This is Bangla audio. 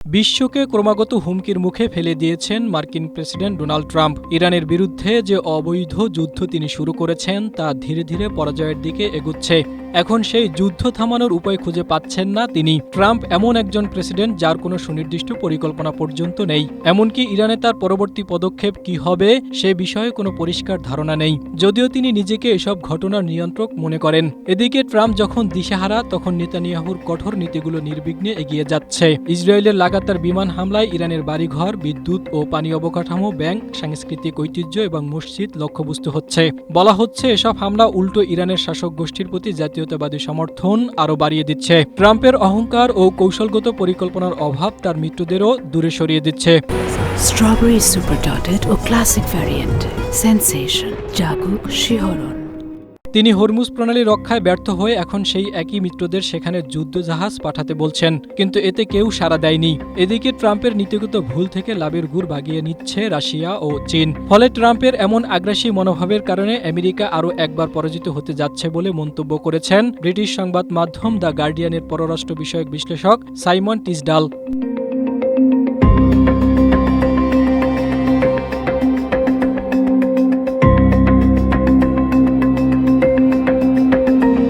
বিশ্বকে ক্রমাগত হুমকির মুখে ফেলে দিয়েছেন মার্কিন প্রেসিডেন্ট ডোনাল্ড ট্রাম্প। ইরানের বিরুদ্ধে যে অবৈধ যুদ্ধ তিনি শুরু করেছেন তা ধীরে ধীরে পরাজয়ের দিকে এগুচ্ছে। এখন সেই যুদ্ধ থামানোর উপায় খুঁজে পাচ্ছেন না তিনি। ট্রাম্প এমন একজন প্রেসিডেন্ট যার কোনো সুনির্দিষ্ট পরিকল্পনা পর্যন্ত নেই। এমনকি ইরানে তার পরবর্তী পদক্ষেপ কি হবে সে বিষয়ে কোনো পরিষ্কার ধারণা নেই, যদিও তিনি নিজেকে এসব ঘটনার নিয়ন্ত্রক মনে করেন। এদিকে ট্রাম্প যখন দিশেহারা, তখন নেতানিয়াহুর কঠোর নীতিগুলো নির্বিঘ্নে এগিয়ে যাচ্ছে। ইসরায়েলের লাগাতার বিমান হামলায় ইরানের বাড়িঘর, বিদ্যুৎ ও পানি অবকাঠামো, ব্যাংক, সাংস্কৃতিক ঐতিহ্য এবং মসজিদ লক্ষ্যবস্তু হচ্ছে। বলা হচ্ছে এসব হামলা উল্টো ইরানের শাসক গোষ্ঠীর প্রতি জাতীয়তাবাদী সমর্থন আরও বাড়িয়ে দিচ্ছে। ট্রাম্পের অহংকার ও কৌশলগত পরিকল্পনার অভাব তার মিত্রদেরও দূরে সরিয়ে দিচ্ছে। স্ট্রবেরি সুপার ডটেড ও ক্লাসিক ভ্যারিয়েন্ট সেন্সেশন জাগুক শিহরণ। তিনি হরমুজ প্রণালী রক্ষায় ব্যর্থ হয়ে এখন সেই একই মিত্রদের সেখানে যুদ্ধজাহাজ পাঠাতে বলছেন, কিন্তু এতে কেউ সাড়া দেয়নি। এদিকে ট্রাম্পের নীতিগত ভুল থেকে লাভের গুড় বাগিয়ে নিচ্ছে রাশিয়া ও চীন। ফলে ট্রাম্পের এমন আগ্রাসী মনোভাবের কারণে আমেরিকা আরও একবার পরাজিত হতে যাচ্ছে বলে মন্তব্য করেছেন ব্রিটিশ সংবাদ মাধ্যম দ্য গার্ডিয়ানের পররাষ্ট্র বিষয়ক বিশ্লেষক সাইমন টিসডাল।